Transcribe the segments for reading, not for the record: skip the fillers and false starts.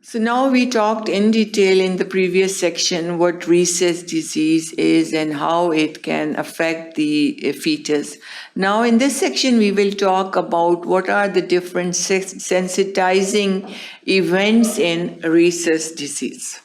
So now we talked in detail in the previous section what Rhesus disease is and how it can affect the fetus. Now in this section we will talk about what are the different sensitizing events in Rhesus disease.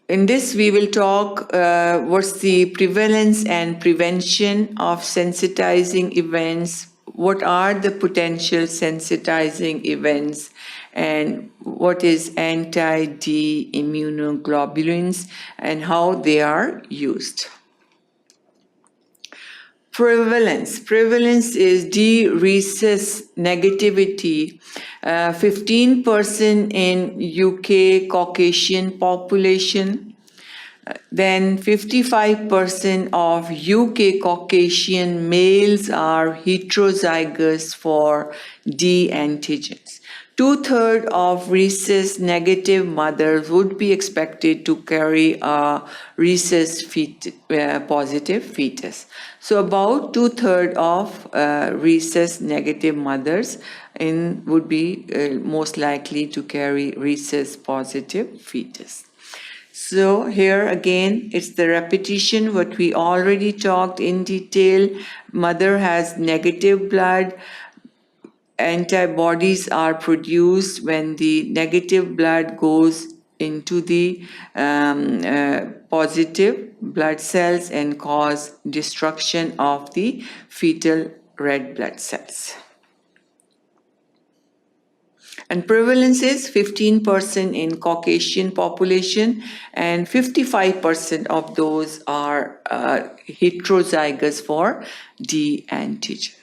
In this we will talk what's the prevalence and prevention of sensitizing events, what are the potential sensitizing events, and what is anti-D immunoglobulins and how they are used. Prevalence is D Rhesus negativity, 15% in UK Caucasian population. Then 55% of UK Caucasian males are heterozygous for D antigens. 2/3 of Rhesus negative mothers would be expected to carry a Rhesus positive fetus. So about 2/3 of Rhesus negative mothers would be most likely to carry Rhesus positive fetus. So here again, it's the repetition what we already talked in detail. Mother has negative blood. Antibodies are produced when the negative blood goes into the positive blood cells and cause destruction of the fetal red blood cells. And prevalence is 15% in Caucasian population, and 55% of those are heterozygous for D antigen.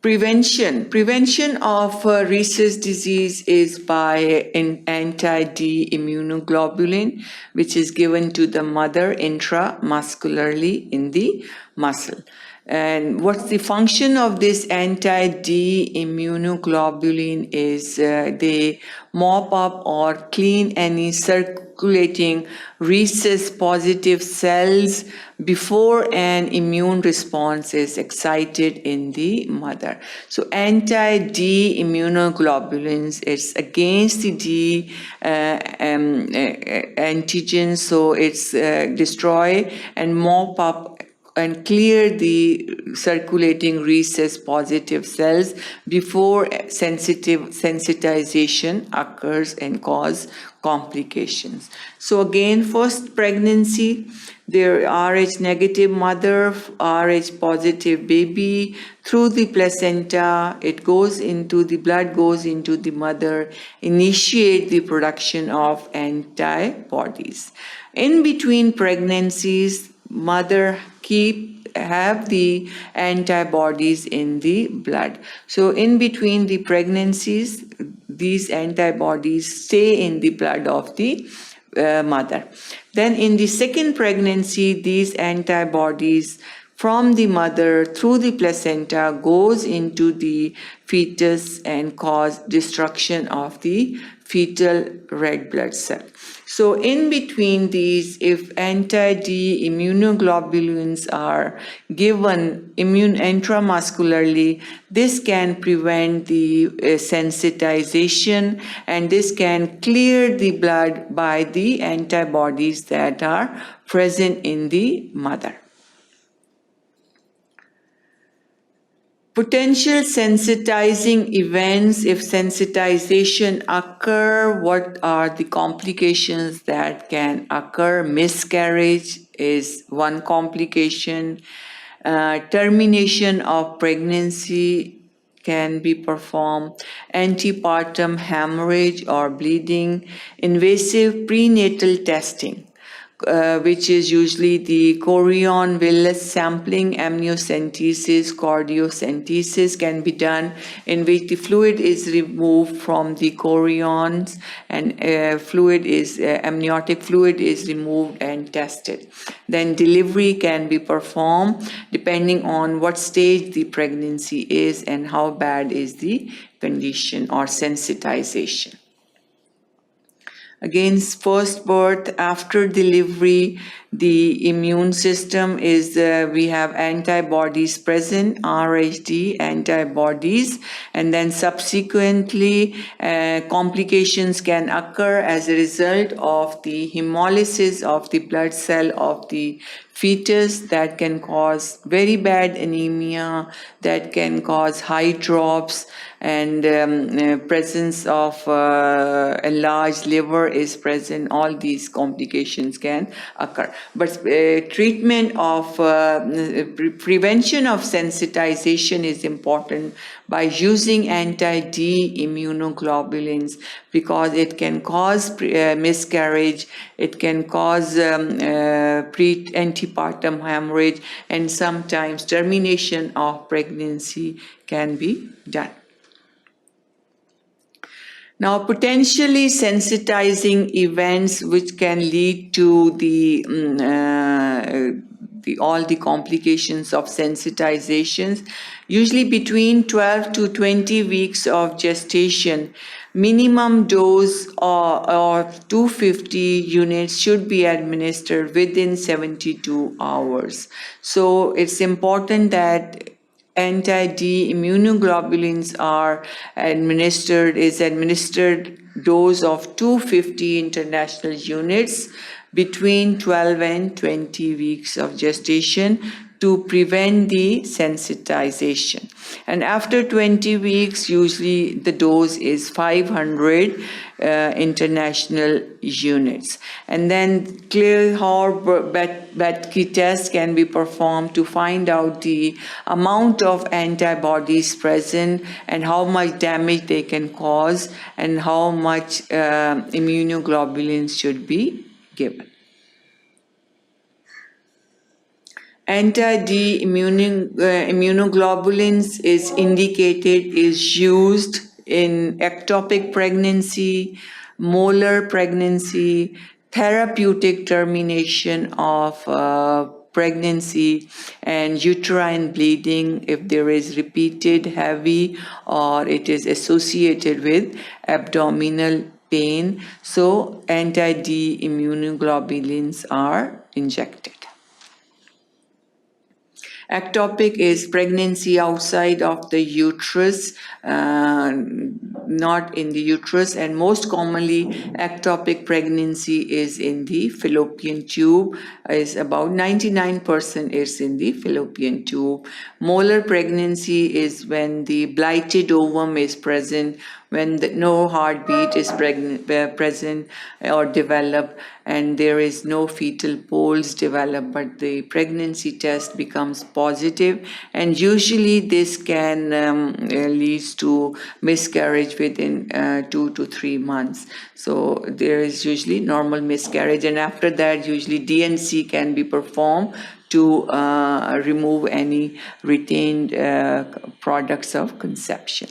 Prevention of Rhesus disease is by an anti-D immunoglobulin, which is given to the mother intramuscularly in the muscle. And what's the function of this anti-D immunoglobulin is they mop up or clean any circulating Rhesus positive cells before an immune response is excited in the mother. So anti-D immunoglobulins, it's against the D antigen, so it's destroy and mop up and clear the circulating Rhesus positive cells before sensitization occurs and cause complications. So again, first pregnancy, there Rh negative mother, Rh positive baby, through the placenta, it goes into the blood, goes into the mother, initiate the production of antibodies. In between pregnancies, mother have the antibodies in the blood. So in between the pregnancies, these antibodies stay in the blood of the mother. Then in the second pregnancy, these antibodies from the mother through the placenta goes into the fetus and cause destruction of the fetal red blood cell. So in between these, if anti-D immunoglobulins are given intramuscularly, this can prevent the sensitization, and this can clear the blood by the antibodies that are present in the mother. Potential sensitizing events, if sensitization occur, what are the complications that can occur? Miscarriage is one complication. Termination of pregnancy can be performed. Antepartum hemorrhage or bleeding. Invasive prenatal testing, which is usually the chorion villus sampling, amniocentesis, cardiocentesis can be done, in which the fluid is removed from the chorions and amniotic fluid is removed and tested. Then delivery can be performed depending on what stage the pregnancy is and how bad is the condition or sensitization. Against first birth, after delivery, the immune system is, we have antibodies present, RHD antibodies, and then subsequently complications can occur as a result of the hemolysis of the blood cell of the fetus that can cause very bad anemia, that can cause high drops, and presence of enlarged liver is present. All these complications can occur. But treatment of prevention of sensitization is important by using anti-D immunoglobulins, because it can cause miscarriage, it can cause antepartum hemorrhage, and sometimes termination of pregnancy can be done. Now, potentially sensitizing events which can lead to all the complications of sensitizations, usually between 12 to 20 weeks of gestation, minimum dose of 250 units should be administered within 72 hours. So it's important that anti-D immunoglobulins are administered dose of 250 international units between 12 and 20 weeks of gestation to prevent the sensitization. And after 20 weeks, usually the dose is 500 international units. And then Clear-Hor-Bethke test can be performed to find out the amount of antibodies present and how much damage they can cause and how much immunoglobulins should be given. Anti-D immunoglobulins is used in ectopic pregnancy, molar pregnancy, therapeutic termination of pregnancy, and uterine bleeding if there is repeated heavy or it is associated with abdominal pain. So anti-D immunoglobulins are injected. Ectopic is pregnancy outside of the uterus, not in the uterus, and most commonly ectopic pregnancy is in the fallopian tube, is about 99% is in the fallopian tube. Molar pregnancy is when the blighted ovum is present, when no heartbeat is present or developed, and there is no fetal poles developed, but the pregnancy test becomes positive, and usually this can lead to miscarriage within 2 to 3 months. So there is usually normal miscarriage, and after that usually DNC can be performed to remove any retained products of conception.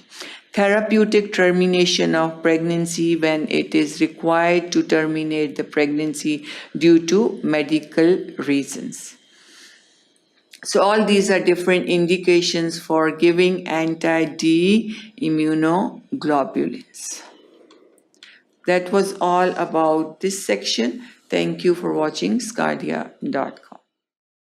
Therapeutic termination of pregnancy when it is required to terminate the pregnancy due to medical reasons. So all these are different indications for giving anti-D immunoglobulins. That was all about this section. Thank you for watching sqadia.com.